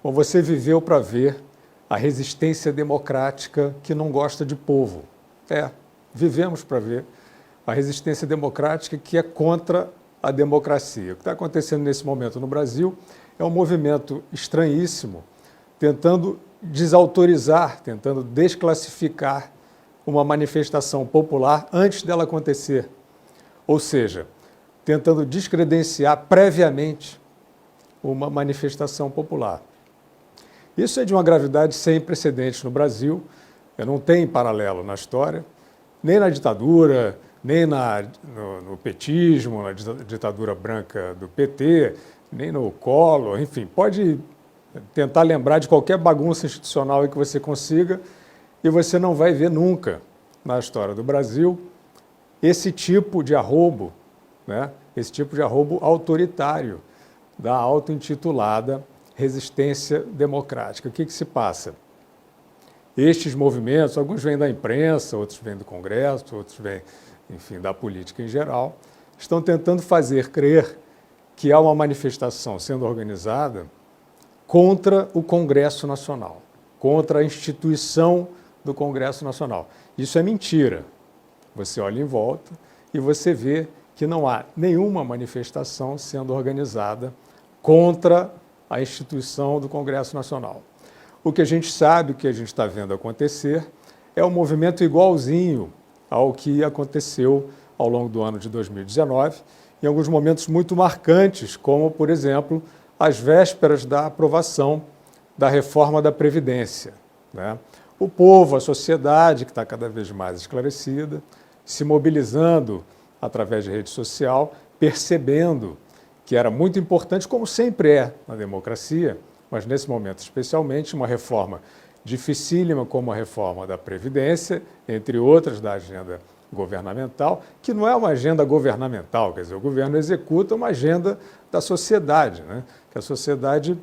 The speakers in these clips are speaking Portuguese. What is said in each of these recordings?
Bom, você viveu para ver a resistência democrática que não gosta de povo. Vivemos para ver a resistência democrática que é contra a democracia. O que está acontecendo nesse momento no Brasil é um movimento estranhíssimo, tentando desautorizar, tentando desclassificar uma manifestação popular antes dela acontecer. Ou seja, tentando descredenciar previamente uma manifestação popular. Isso é de uma gravidade sem precedentes no Brasil, não tem paralelo na história, nem na ditadura, nem no petismo, na ditadura branca do PT, nem no Collor, enfim, pode tentar lembrar de qualquer bagunça institucional que você consiga e você não vai ver nunca na história do Brasil esse tipo de arrobo, né? Esse tipo de arrobo autoritário da auto-intitulada resistência democrática. O que se passa? Estes movimentos, alguns vêm da imprensa, outros vêm do Congresso, outros vêm, enfim, da política em geral, estão tentando fazer crer que há uma manifestação sendo organizada contra o Congresso Nacional, contra a instituição do Congresso Nacional. Isso é mentira. Você olha em volta e você vê que não há nenhuma manifestação sendo organizada contra a instituição do Congresso Nacional. O que a gente sabe, o que a gente está vendo acontecer, é um movimento igualzinho ao que aconteceu ao longo do ano de 2019, em alguns momentos muito marcantes, como, por exemplo, as vésperas da aprovação da reforma da Previdência, né? O povo, a sociedade, que está cada vez mais esclarecida, se mobilizando através de rede social, percebendo que era muito importante, como sempre é na democracia, mas nesse momento especialmente, uma reforma dificílima como a reforma da Previdência, entre outras da agenda governamental, que não é uma agenda governamental, quer dizer, o governo executa uma agenda da sociedade, né? Que a sociedade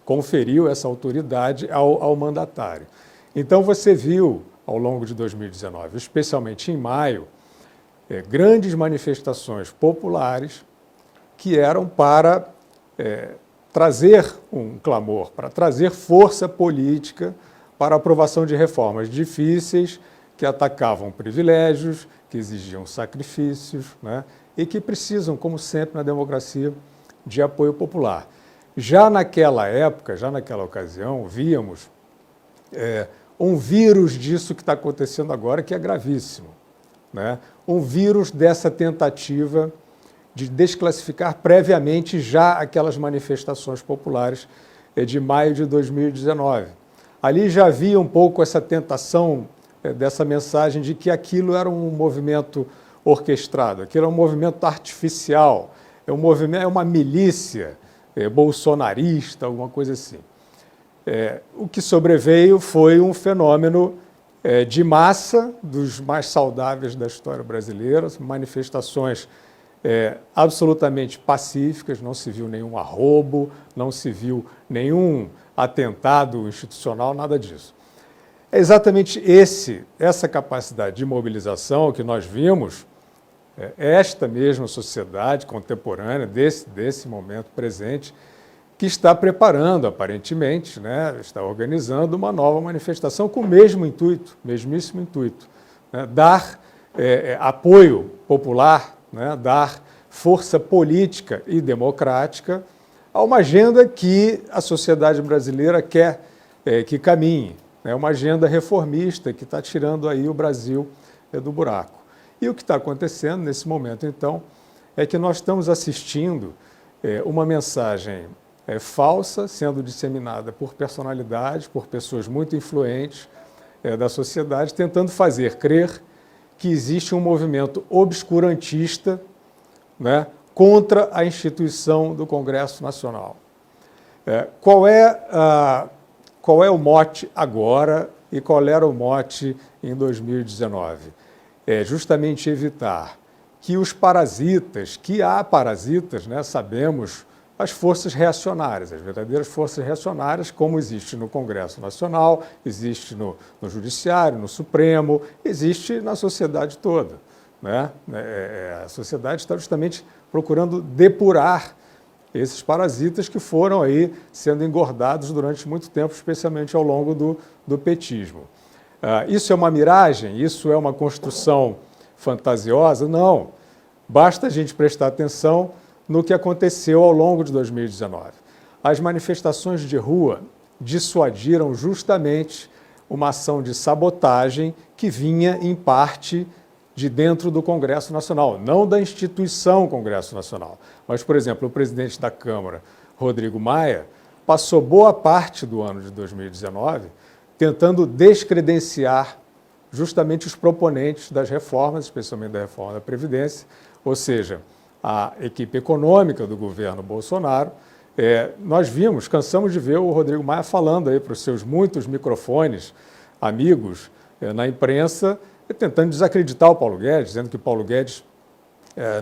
conferiu essa autoridade ao mandatário. Então você viu, ao longo de 2019, especialmente em maio, grandes manifestações populares que eram para trazer um clamor, para trazer força política para a aprovação de reformas difíceis que atacavam privilégios, que exigiam sacrifícios, né, e que precisam, como sempre na democracia, de apoio popular. Já naquela época, já naquela ocasião, víamos um vírus disso que está acontecendo agora, que é gravíssimo, né? Um vírus dessa tentativa de desclassificar previamente já aquelas manifestações populares de maio de 2019. Ali já havia um pouco essa tentação dessa mensagem de que aquilo era um movimento orquestrado, aquilo era um movimento artificial, é uma milícia bolsonarista, alguma coisa assim. O que sobreveio foi um fenômeno de massa, dos mais saudáveis da história brasileira, manifestações absolutamente pacíficas, não se viu nenhum arrobo, não se viu nenhum atentado institucional, nada disso. É exatamente essa capacidade de mobilização que nós vimos, esta mesma sociedade contemporânea, desse momento presente, que está preparando, aparentemente, né, está organizando uma nova manifestação com o mesmo intuito, mesmíssimo intuito, né, dar apoio popular, né, dar força política e democrática a uma agenda que a sociedade brasileira quer que caminhe, né, uma agenda reformista que está tirando aí o Brasil do buraco. E o que está acontecendo nesse momento, então, é que nós estamos assistindo uma mensagem falsa sendo disseminada por personalidades, por pessoas muito influentes da sociedade, tentando fazer crer que existe um movimento obscurantista, né, contra a instituição do Congresso Nacional. Qual é o mote agora e qual era o mote em 2019? É justamente evitar que os parasitas, que há parasitas, né, sabemos, as forças reacionárias, as verdadeiras forças reacionárias, como existe no Congresso Nacional, existe no Judiciário, no Supremo, existe na sociedade toda, né? A sociedade está justamente procurando depurar esses parasitas que foram aí sendo engordados durante muito tempo, especialmente ao longo do petismo. Isso é uma miragem? Isso é uma construção fantasiosa? Não. Basta a gente prestar atenção no que aconteceu ao longo de 2019. As manifestações de rua dissuadiram justamente uma ação de sabotagem que vinha, em parte, de dentro do Congresso Nacional, não da instituição Congresso Nacional. Mas, por exemplo, o presidente da Câmara, Rodrigo Maia, passou boa parte do ano de 2019 tentando descredenciar justamente os proponentes das reformas, especialmente da reforma da Previdência, ou seja, a equipe econômica do governo Bolsonaro. Nós cansamos de ver o Rodrigo Maia falando aí para os seus muitos microfones, amigos, na imprensa, tentando desacreditar o Paulo Guedes, dizendo que o Paulo Guedes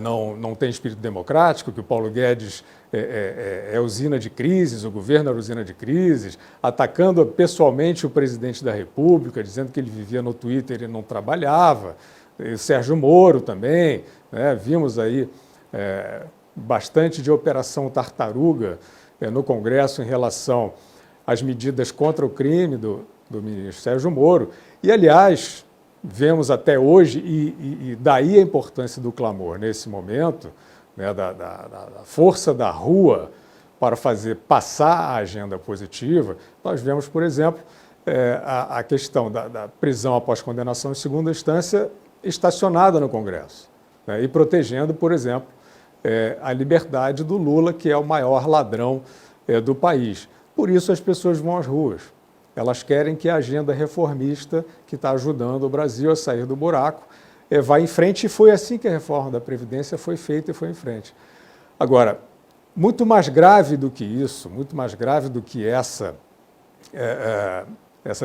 não tem espírito democrático, que o Paulo Guedes é usina de crises, o governo era usina de crises, atacando pessoalmente o presidente da República, dizendo que ele vivia no Twitter e não trabalhava, e o Sérgio Moro também, né? Vimos aí bastante de operação tartaruga no Congresso em relação às medidas contra o crime do ministro Sérgio Moro. E, aliás, vemos até hoje, e daí a importância do clamor nesse momento, né, da força da rua para fazer passar a agenda positiva. Nós vemos, por exemplo, a questão da prisão após condenação em segunda instância estacionada no Congresso, né, e protegendo, por exemplo, a liberdade do Lula, que é o maior ladrão do país. Por isso as pessoas vão às ruas. Elas querem que a agenda reformista, que está ajudando o Brasil a sair do buraco, vá em frente, e foi assim que a reforma da Previdência foi feita e foi em frente. Agora, muito mais grave do que isso, muito mais grave do que essa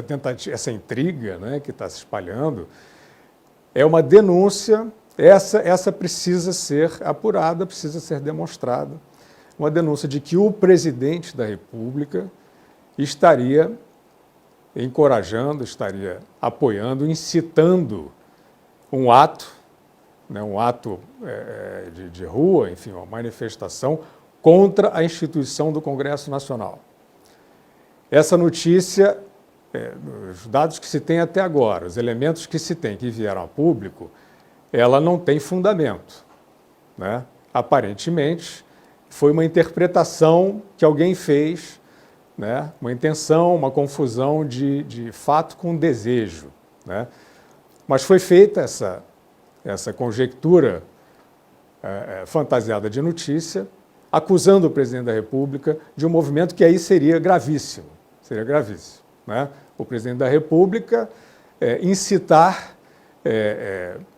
tentativa, essa intriga, né, que está se espalhando, é uma denúncia. Essa precisa ser apurada, precisa ser demonstrada. Uma denúncia de que o presidente da República estaria encorajando, estaria apoiando, incitando um ato, né, um ato de rua, enfim, uma manifestação contra a instituição do Congresso Nacional. Essa notícia, os dados que se tem até agora, os elementos que se tem, que vieram a público, ela não tem fundamento, né? Aparentemente, foi uma interpretação que alguém fez, né? Uma intenção, uma confusão de fato com desejo, né? Mas foi feita essa conjectura fantasiada de notícia, acusando o presidente da República de um movimento que aí seria gravíssimo, né? O presidente da República incitar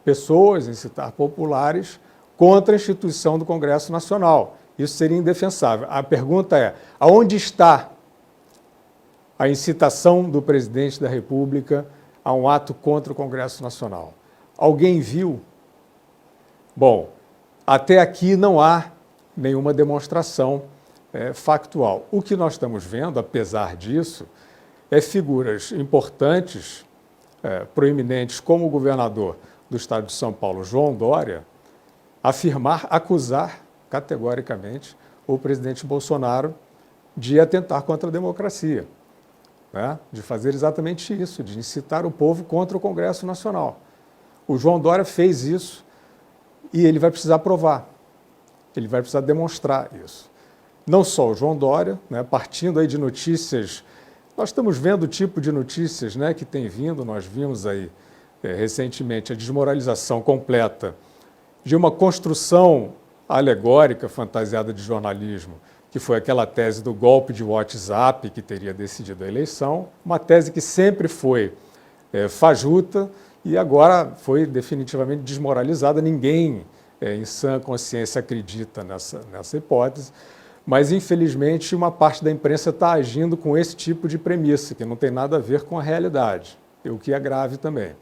pessoas, incitar populares contra a instituição do Congresso Nacional. Isso seria indefensável. A pergunta é, aonde está a incitação do presidente da República a um ato contra o Congresso Nacional? Alguém viu? Bom, até aqui não há nenhuma demonstração factual. O que nós estamos vendo, apesar disso, é figuras importantes, proeminentes, como o governador do estado de São Paulo, João Dória, acusar categoricamente o presidente Bolsonaro de atentar contra a democracia, né? De fazer exatamente isso, de incitar o povo contra o Congresso Nacional. O João Dória fez isso e ele vai precisar provar, ele vai precisar demonstrar isso. Não só o João Dória, né, partindo aí de notícias, nós estamos vendo o tipo de notícias, né, que tem vindo, nós vimos aí recentemente a desmoralização completa de uma construção alegórica, fantasiada de jornalismo, que foi aquela tese do golpe de WhatsApp que teria decidido a eleição, uma tese que sempre foi fajuta e agora foi definitivamente desmoralizada. Ninguém em sã consciência acredita nessa hipótese, mas infelizmente uma parte da imprensa está agindo com esse tipo de premissa, que não tem nada a ver com a realidade, o que é grave também.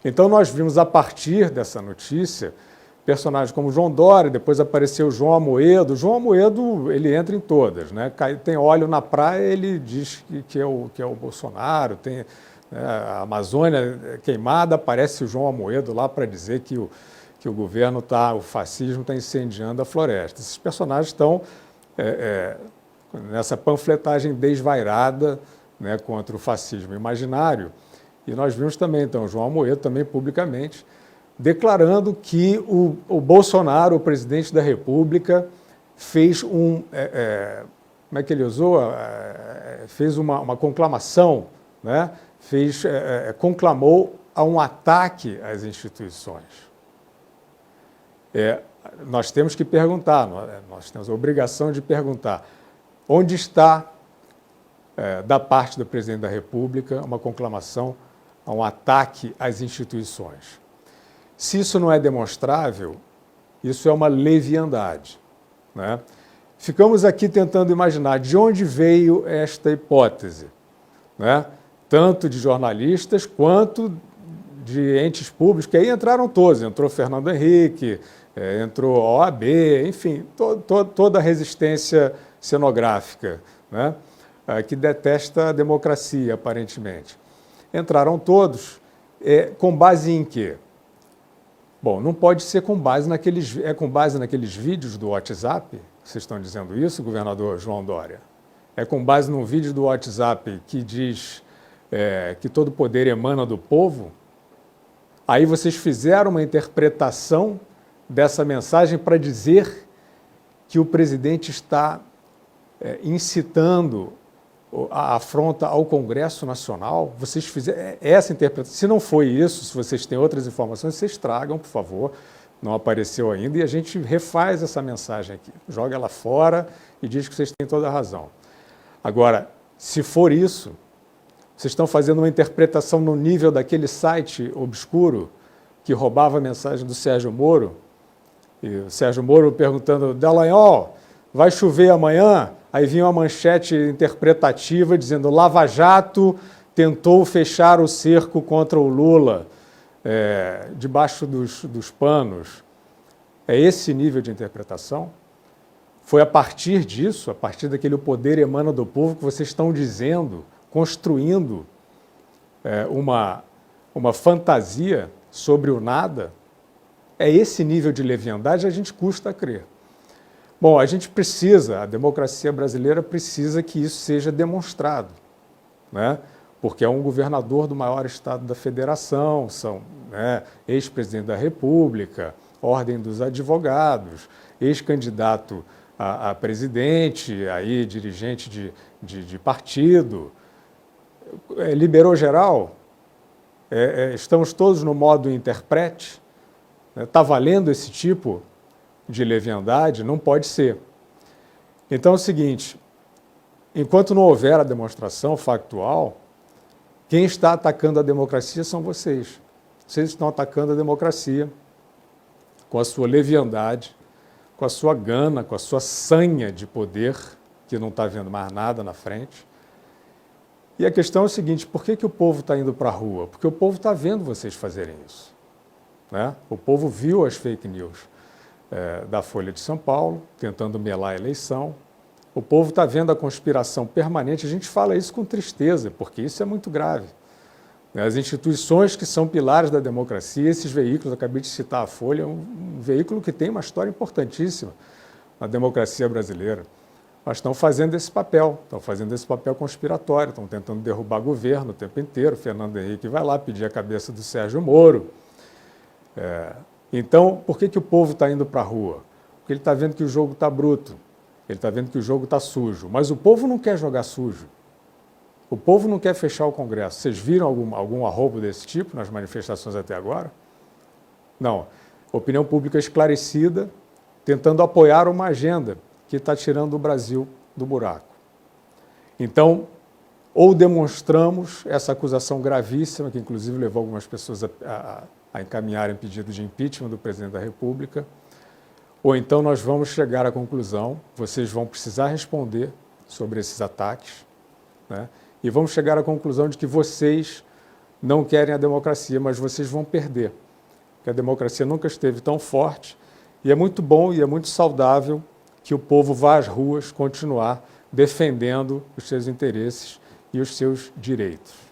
Então nós vimos a partir dessa notícia personagens como João Dória, depois apareceu João Amoedo. João Amoedo, ele entra em todas, né? Tem óleo na praia, ele diz que é o Bolsonaro, tem a Amazônia queimada, aparece o João Amoedo lá para dizer que o governo o fascismo está incendiando a floresta. Esses personagens estão nessa panfletagem desvairada, né, contra o fascismo imaginário. E nós vimos também, então, João Amoedo também publicamente, declarando que o Bolsonaro, o presidente da República, fez como é que ele usou? Fez uma conclamação, né? Conclamou a um ataque às instituições. Nós temos que perguntar, nós temos a obrigação de perguntar, onde está, da parte do presidente da República, uma conclamação a um ataque às instituições? Se isso não é demonstrável, isso é uma leviandade, né? Ficamos aqui tentando imaginar de onde veio esta hipótese, né? Tanto de jornalistas quanto de entes públicos, que aí entraram todos, entrou Fernando Henrique, entrou a OAB, enfim, toda a resistência cenográfica, né? Que detesta a democracia, aparentemente. Entraram todos, com base em quê? Bom, não pode ser com base naqueles vídeos do WhatsApp. Vocês estão dizendo isso, governador João Dória? É com base num vídeo do WhatsApp que diz que todo poder emana do povo? Aí vocês fizeram uma interpretação dessa mensagem para dizer que o presidente está incitando a afronta ao Congresso Nacional? Vocês fizeram essa interpretação? Se não foi isso, se vocês têm outras informações, vocês tragam, por favor. Não apareceu ainda e a gente refaz essa mensagem aqui, joga ela fora e diz que vocês têm toda a razão. Agora, se for isso, vocês estão fazendo uma interpretação no nível daquele site obscuro que roubava a mensagem do Sérgio Moro, e o Sérgio Moro perguntando, Dallagnol, vai chover amanhã? Aí vinha uma manchete interpretativa dizendo Lava Jato tentou fechar o cerco contra o Lula, debaixo dos panos. É esse nível de interpretação? Foi a partir disso, a partir daquele poder emana do povo, que vocês estão dizendo, construindo uma fantasia sobre o nada? É esse nível de leviandade, a gente custa a crer. Bom, a democracia brasileira precisa que isso seja demonstrado, né? Porque é um governador do maior estado da federação, são, né, ex-presidente da República, ordem dos advogados, ex-candidato a presidente, aí dirigente de partido, liberou geral, estamos todos no modo interprete, está valendo esse tipo de leviandade? Não pode ser. Então é o seguinte, enquanto não houver a demonstração factual, quem está atacando a democracia são vocês. Vocês estão atacando a democracia com a sua leviandade, com a sua gana, com a sua sanha de poder, que não está vendo mais nada na frente. E a questão é o seguinte, por que o povo está indo para a rua? Porque o povo está vendo vocês fazerem isso, né? O povo viu as fake news da Folha de São Paulo, tentando melar a eleição. O povo está vendo a conspiração permanente. A gente fala isso com tristeza, porque isso é muito grave. As instituições que são pilares da democracia, esses veículos, acabei de citar a Folha, é um veículo que tem uma história importantíssima na democracia brasileira. Mas estão fazendo esse papel conspiratório, estão tentando derrubar governo o tempo inteiro. Fernando Henrique vai lá pedir a cabeça do Sérgio Moro. Então, por que o povo está indo para a rua? Porque ele está vendo que o jogo está bruto, ele está vendo que o jogo está sujo. Mas o povo não quer jogar sujo. O povo não quer fechar o Congresso. Vocês viram algum arrobo desse tipo nas manifestações até agora? Não. Opinião pública esclarecida, tentando apoiar uma agenda que está tirando o Brasil do buraco. Então, ou demonstramos essa acusação gravíssima, que inclusive levou algumas pessoas a encaminharem pedido de impeachment do presidente da República, ou então nós vamos chegar à conclusão, vocês vão precisar responder sobre esses ataques, né? E vamos chegar à conclusão de que vocês não querem a democracia, mas vocês vão perder, porque a democracia nunca esteve tão forte, e é muito bom e é muito saudável que o povo vá às ruas continuar defendendo os seus interesses e os seus direitos.